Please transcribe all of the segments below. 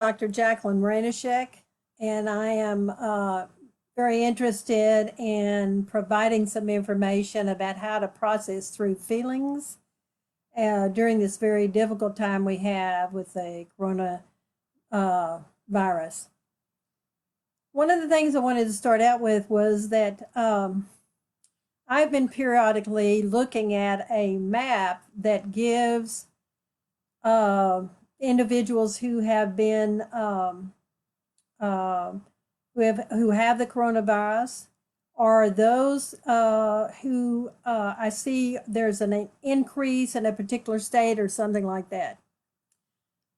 Dr. Jacqueline Ranishek, and I am very interested in providing some information about how to process through feelings during this very difficult time we have with the corona virus. One of the things I wanted to start out with was that I've been periodically looking at a map that gives uh, individuals who have been uh, who have the coronavirus, or those who I see there's an increase in a particular state or something like that.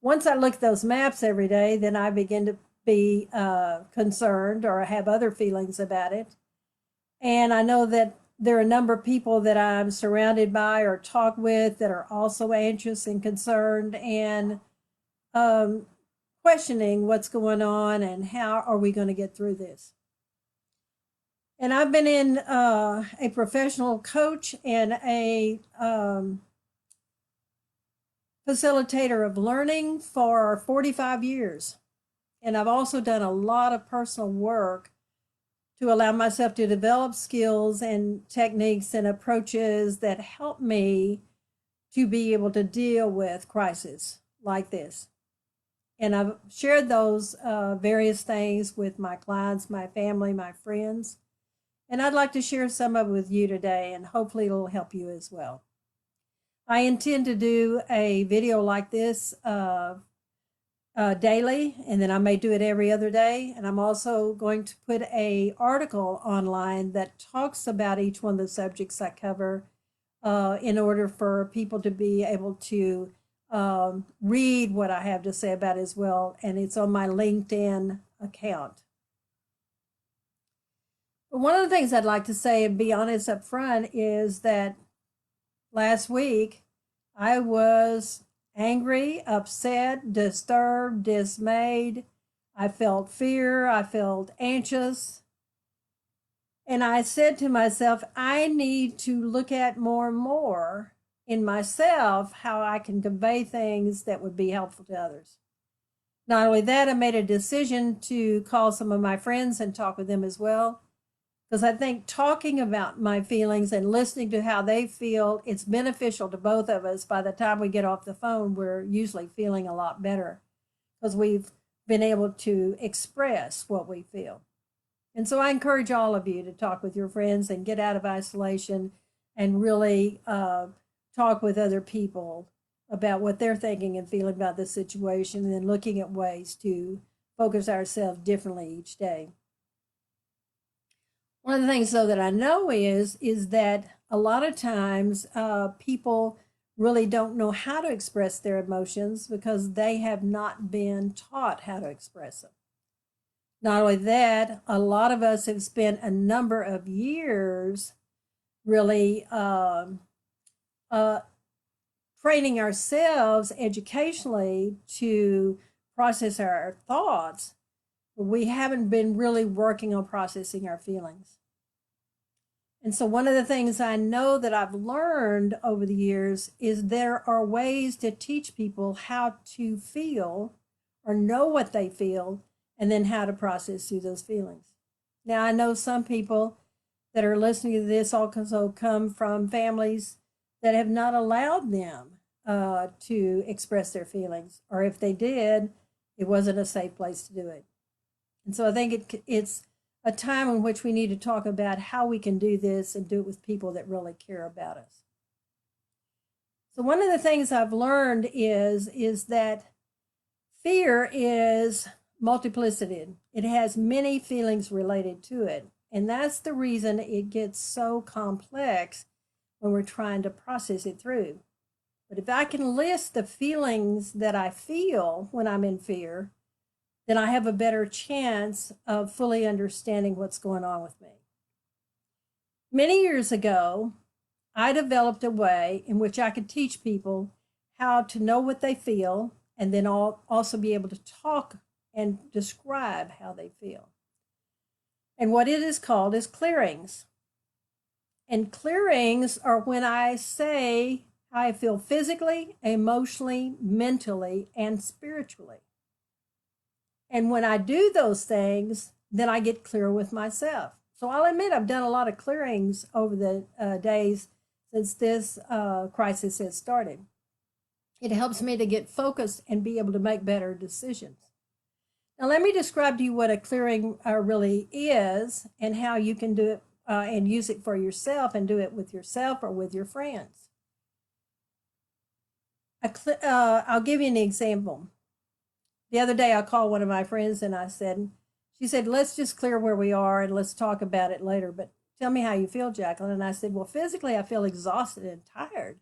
Once I look at those maps every day, then I begin to be concerned or have other feelings about it. And I know that there are a number of people that I'm surrounded by or talk with that are also anxious and concerned and um, questioning what's going on and how are we going to get through this. And I've been in a professional coach and a facilitator of learning for 45 years. And I've also done a lot of personal work to allow myself to develop skills and techniques and approaches that help me to be able to deal with crises like this. And I've shared those various things with my clients, my family, my friends. And I'd like to share some of it with you today, and hopefully it'll help you as well. I intend to do a video like this daily, and then I may do it every other day. And I'm also going to put a article online that talks about each one of the subjects I cover in order for people to be able to read what I have to say about it as well. And it's on my LinkedIn account. But one of the things I'd like to say and be honest up front is that last week I was angry, upset, disturbed, dismayed. I felt fear. I felt anxious. And I said to myself, I need to look at more and more in myself how I can convey things that would be helpful to others. Not only that, I made a decision to call some of my friends and talk with them as well. Because I think talking about my feelings and listening to how they feel, it's beneficial to both of us. By the time we get off the phone, we're usually feeling a lot better because we've been able to express what we feel. And so I encourage all of you to talk with your friends and get out of isolation and really talk with other people about what they're thinking and feeling about the situation, and then looking at ways to focus ourselves differently each day. One of the things, though, that I know is that a lot of times people really don't know how to express their emotions because they have not been taught how to express them. Not only that, a lot of us have spent a number of years really uh, training ourselves educationally to process our thoughts, but we haven't been really working on processing our feelings. And so, one of the things I know that I've learned over the years is there are ways to teach people how to feel or know what they feel and then how to process through those feelings. Now, I know some people that are listening to this also come from families that have not allowed them to express their feelings, or if they did, it wasn't a safe place to do it. And so I think it's a time in which we need to talk about how we can do this and do it with people that really care about us. So one of the things I've learned is that fear is multiplicity. It has many feelings related to it. And that's the reason it gets so complex when we're trying to process it through. But if I can list the feelings that I feel when I'm in fear, then I have a better chance of fully understanding what's going on with me. Many years ago, I developed a way in which I could teach people how to know what they feel and then also be able to talk and describe how they feel. And what it is called is clearings. And clearings are when I say how I feel physically, emotionally, mentally, and spiritually. And when I do those things, then I get clear with myself. So I'll admit I've done a lot of clearings over the days since this crisis has started. It helps me to get focused and be able to make better decisions. Now, let me describe to you what a clearing really is and how you can do it and use it for yourself and do it with yourself or with your friends. I'll give you an example. The other day, I called one of my friends and she said, let's just clear where we are and let's talk about it later. But tell me how you feel, Jacqueline. And I said, well, physically, I feel exhausted and tired.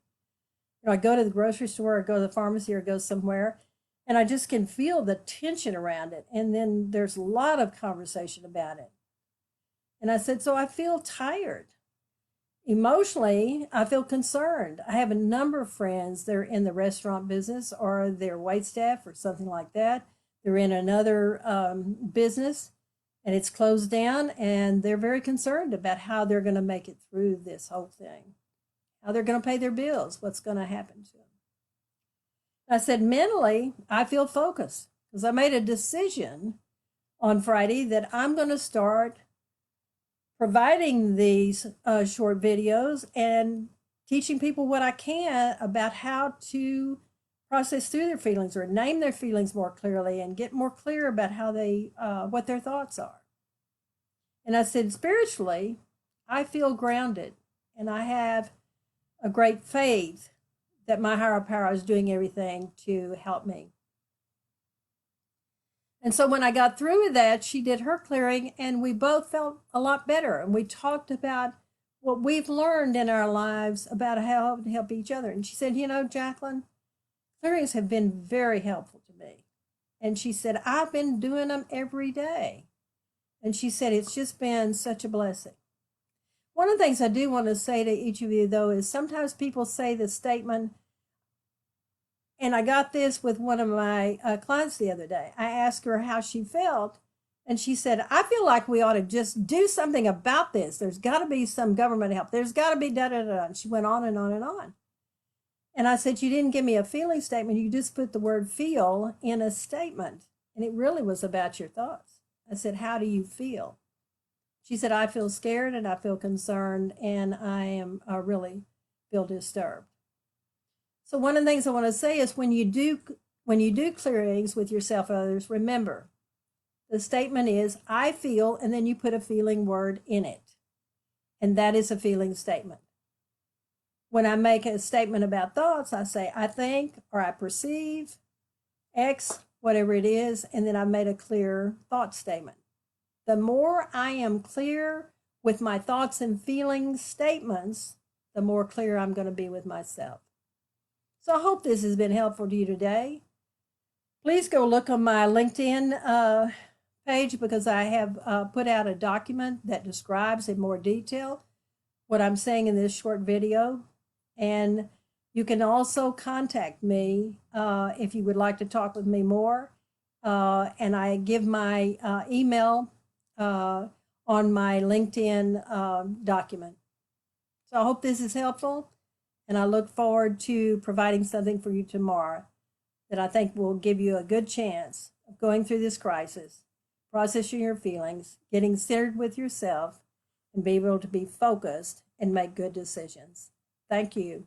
I go to the grocery store or go to the pharmacy or go somewhere, and I just can feel the tension around it. And then there's a lot of conversation about it. And I said, so I feel tired. Emotionally, I feel concerned. I have a number of friends. They're in the restaurant business or they're wait staff or something like that. They're in another business and it's closed down, and they're very concerned about how they're going to make it through this whole thing, how they're going to pay their bills, what's going to happen to them. I said, mentally, I feel focused because I made a decision on Friday that I'm going to start providing these short videos and teaching people what I can about how to process through their feelings or name their feelings more clearly and get more clear about how they what their thoughts are. And I said, spiritually, I feel grounded and I have a great faith that my higher power is doing everything to help me. And so when I got through with that, she did her clearing and we both felt a lot better. And we talked about what we've learned in our lives about how to help each other. And she said, Jacqueline, clearings have been very helpful to me. And she said, I've been doing them every day. And she said, it's just been such a blessing. One of the things I do want to say to each of you, though, is sometimes people say the statement, and I got this with one of my clients the other day. I asked her how she felt, and she said, I feel like we ought to just do something about this. There's got to be some government help. There's got to be da-da-da. And she went on and on and on. And I said, you didn't give me a feeling statement. You just put the word feel in a statement. And it really was about your thoughts. I said, how do you feel? She said, I feel scared and I feel concerned and I am really feel disturbed. So one of the things I want to say is when you do clearings with yourself and others, remember, the statement is, I feel, and then you put a feeling word in it. And that is a feeling statement. When I make a statement about thoughts, I say, I think, or I perceive X, whatever it is, and then I made a clear thought statement. The more I am clear with my thoughts and feelings statements, the more clear I'm going to be with myself. So I hope this has been helpful to you today. Please go look on my LinkedIn page because I have put out a document that describes in more detail what I'm saying in this short video. And you can also contact me if you would like to talk with me more. And I give my email on my LinkedIn document. So I hope this is helpful. And I look forward to providing something for you tomorrow that I think will give you a good chance of going through this crisis, processing your feelings, getting centered with yourself, and be able to be focused and make good decisions. Thank you.